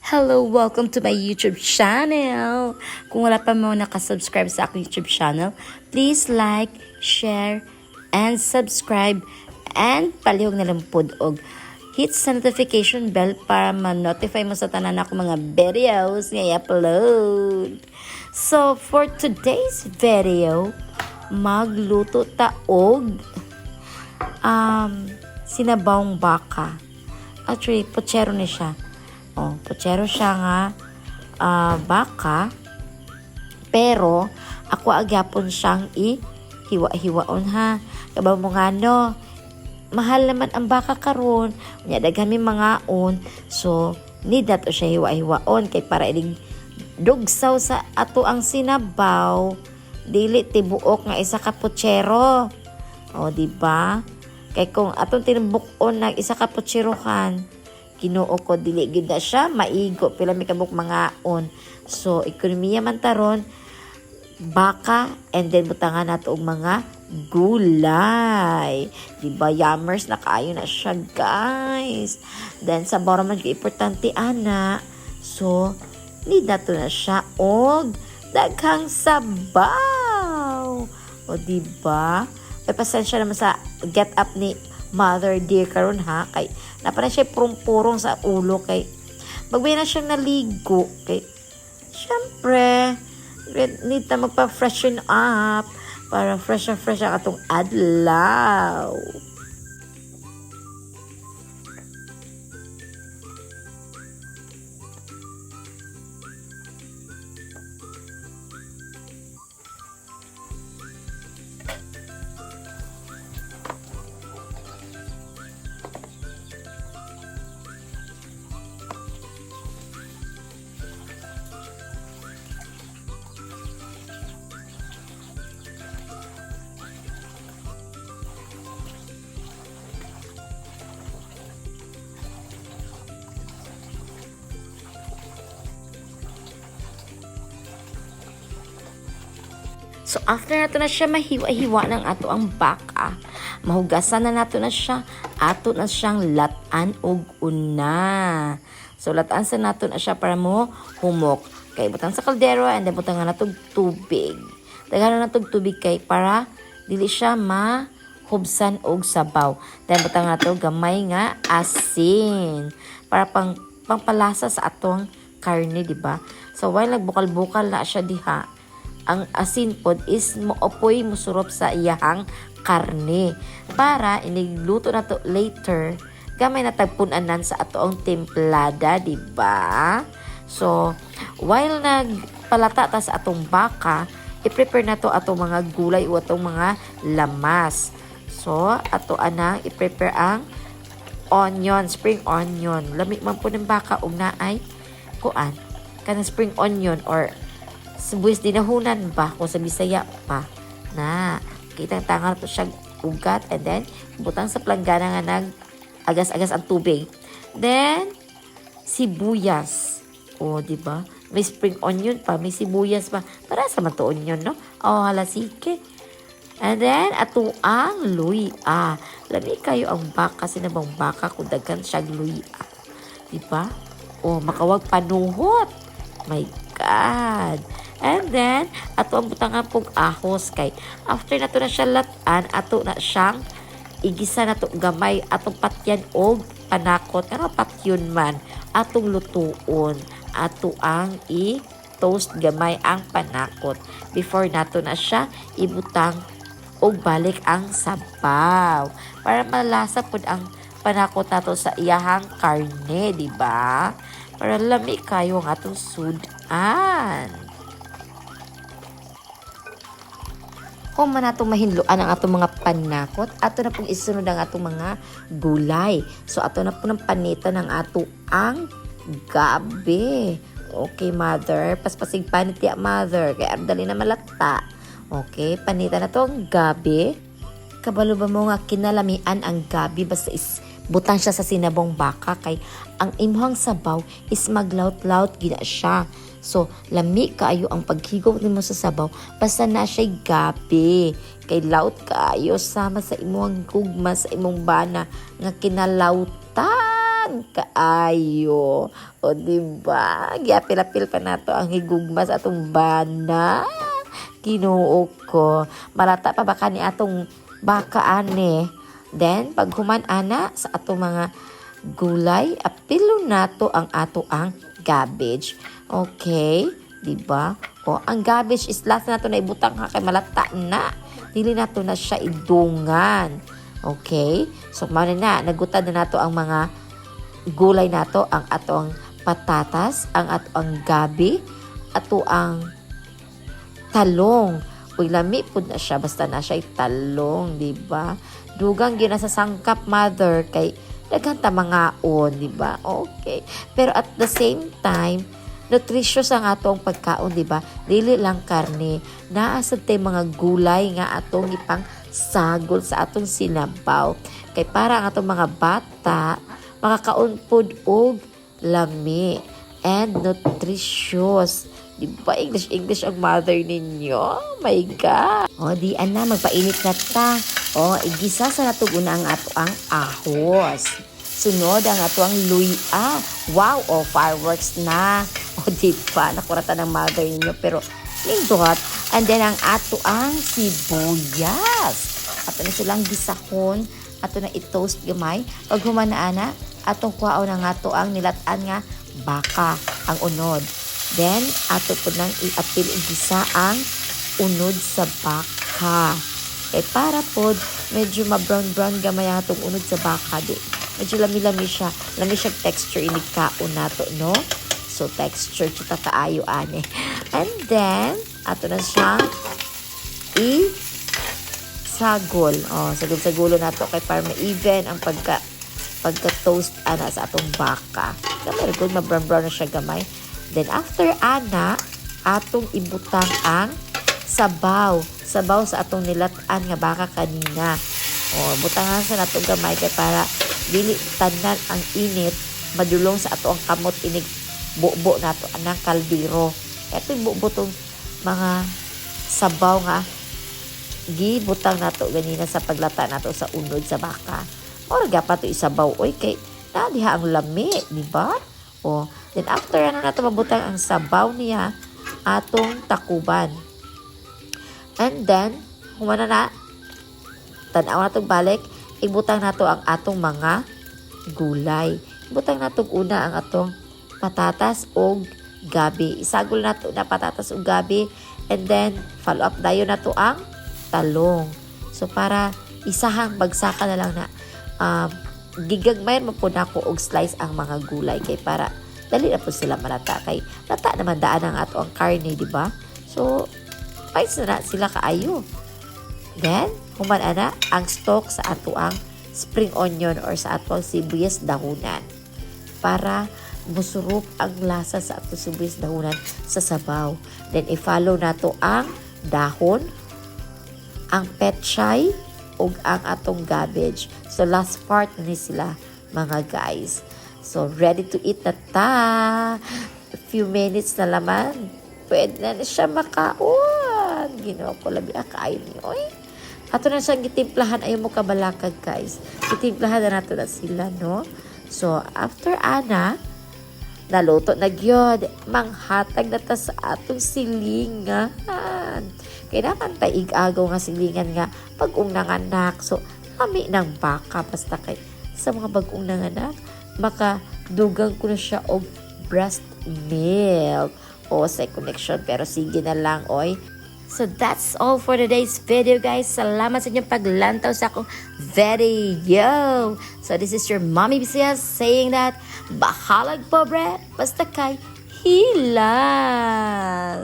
Hello, welcome to my YouTube channel. Kung wala pa mo nakasubscribe sa aking YouTube channel, please like, share, and subscribe. And palihog na lang pod og hit sa notification bell para ma-notify mo sa tanan ako mga videos nga i-upload. So, for today's video, magluto ta og sinabawang baka. Actually, pochero ni siya. Pochero siya nga baka, pero ako agyapon siyang hiwa-hiwaon ha. Kabaw mo nga no, mahal naman ang baka karon, nya daghan mi mga on, so need nato siya hiwa-hiwaon kay para ilig dugsaw sa ato ang sinabaw, dili tibuok nga isa ka pochero. Di ba? Kay kung atong tinubukon nag isa ka potserohan, Ginoo ko dili gid na siya maigo pila mi kabuk mga on. So ekonomiya man taron baka, and then butangan nato og mga gulay. Di ba yummers na kaayo na siya guys. Then sa bawra man importante ana. So need nato na siya og daghang sabaw. Di ba? Ay pasensya naman sa get up ni Mother dear karon ha, kay napana siya purong-purong sa ulo, kay magbi na siyang naligo, kay syempre need na magpa-freshen up para fresh ang atong adlaw. So, after nato na siya mahiwa-hiwa ng ato ang baka, mahugasan na nato na siya, ato na siyang latan og una. So, latan sa nato na siya para mo humok. Kay butang sa kaldero, and then butang na nato tubig. Daghan na nato tubig kay para dili siya mahubsan og sabaw. Then butang nato gamay nga asin para pangpalasa sa atong karne, di ba? So, while nagbukal-bukal na siya diha, ang asin pod is moopoy musurop sa iyahang karne para inigluto na to later gamay na tagpunanan sa atoong templada, di ba? So while nagpalata ta sa atong baka, i-prepare na to atong mga gulay o atong mga lamas. So ato anang i-prepare ang onion, spring onion. Lami man po ng baka ug naay kuan kanang spring onion or sibuyas dinahunan ba kung sa Bisaya pa na kitang tangal to siya ugat, and then butang sa planggana nga nag agas-agas ang tubig, then sibuyas, di ba, may spring onion pa, may sibuyas pa, para sa man to onion, no? Hala sige, and then ato ang luya. Lami kayo ang baka, sinabang baka kung daghan siya luya, di ba? Makawag panuhot, my God. And then, ato ang butangan pong ahos, kay after nato na siya latan, ato na siyang igisa na to gamay, atong patyan og panakot, pero patyon man, atong lutuon, ato ang i-toast gamay ang panakot before nato na siya ibutang og balik ang sabaw para malasa pud ang panakot nato sa iyahang karne, di ba? Para lami kayo ang atong sudan. Kung man atong mahinluan ang atong mga panakot, ato na pong isunod ang atong mga gulay. So, ato na po ng panita ng ato ang gabi. Okay, mother. Paspasig panit ya, mother. Kaya dali na malata. Okay, panita na to ang gabi. Kabalo ba mo nga kinalamian ang gabi basta is butang siya sa sinabong baka, kay ang imuhang sabaw is maglaut-laut gina siya. So, lami kaayo ang paghigop nimo sa sabaw basta na siya'y gabi. Kay laut kaayo sama sa imong gugma sa imong bana nga kinalautan. daghan kaayo. O diba? Giapil-apil pa nato ang higugma sa atong bana. Kinuo ko. Malata pa baka ni atong baka ane. Then, pag human ana sa atong mga gulay, apilo nato ang ato ang cabbage. Okay? Diba? O, ang cabbage is last na nato na ibutang kay malata na. Dili nato na siya idungan. Okay? So, mano na, nagutad na nato ang mga gulay nato, ang atong patatas, ang atong gabi, ato ang talong. Uy, lami po na siya, basta na siya talong, di ba? Dugang yun na sa sangkap, mother, kay nagkanta mga on, di ba? Okay. Pero at the same time, nutritious ang atong pagkaon, di ba? Dili lang karne. Naasad tayo mga gulay nga atong ipang sagol sa atong sinabaw. Kay para ang atong mga bata, makakaon pod og lami and nutritious. Di ba English ang mother ninyo? Oh my God. O di ana, magpainit na ta. O igisa sa natuguna ang ato ang ahos. Sunod ang ato ang luya. Wow, o fireworks na. O di ba, nakurata ng mother ninyo. Pero lindot. And then ang ato ang sibuyas. Ato na silang gisahon. Ato na i-toast gamay. Pag humanaana, atong kuhaon ang ato ang nilatan nga baka ang unod. Then, ato po nang i-apil igisa ang unod sa baka. Kay para po, medyo ma-brown-brown gamay ang atong unod sa baka. Di. Medyo lami-lami siya. Lami siya texture inigkaon nato, no? So, texture kita kaayo, ane. And then, ato na siyang sagol. O, sagol-sagulo nato kay para ma-even ang pagka-toast ana sa atong baka. Gamay, good, ma-brown-brown na siya gamay. Then, after ana, atong ibutang ang sabaw. Sabaw sa atong nilatan nga baka kanina. O, butangan sa nato gamay kay para dili tanan ang init, madulong sa ato ang kamot inig bubo nato anang kaldero. Ito yung bubo tong mga sabaw nga gibutang nato ganina sa paglata nato sa unod sa baka. O, gapa to isabaw. Oy, kay diha ang lami, di ba? O, then after ano nato mabutang ang sabaw niya, atong takuban. And then, humana na, tanaw na itong balik, ibutang nato ang atong mga gulay. Ibutang nato una ang atong patatas o gabi. Isagol nato na patatas o gabi, and then, follow up dayo nato ang talong. So, para isahang bagsakan na lang na, gigagmayan mo po na ko og slice ang mga gulay, kay para dali na po sila malata, kay lata naman daan ang ato ang karne, di ba? So, spice na sila kaayo. Then, human ana ang stock sa ato ang spring onion or sa ato ang sibuyas dahunan para musurup ang lasa sa ato sibuyas dahunan sa sabaw. Then, i-follow nato ang dahon, ang petchay, ug ang atong cabbage. So, last part ni sila, mga guys. So, ready to eat na ta. A few minutes na laman. Pwede na siya makaon. Ginawa ko labi akain niyo. Oy. Ato na siyang gitimplahan. Ayaw mo kabalakag, guys. Gitimplahan na nato na sila, no? So, after ana, naluto na gyud. Manghatag na ta sa atong silingan. Kaya naman taig-agaw nga silingan nga pag-ung nanganak. So, kami ng baka. Basta kay sa mga bagong nanganak, makadugang ko na siya og breast milk. O sa connection. Pero sige na lang, oy. So that's all for today's video, guys. Salamat sa inyong paglantaw sa akong video. So this is your Mommy Bisayas saying that bahalag pobre basta kay hilas.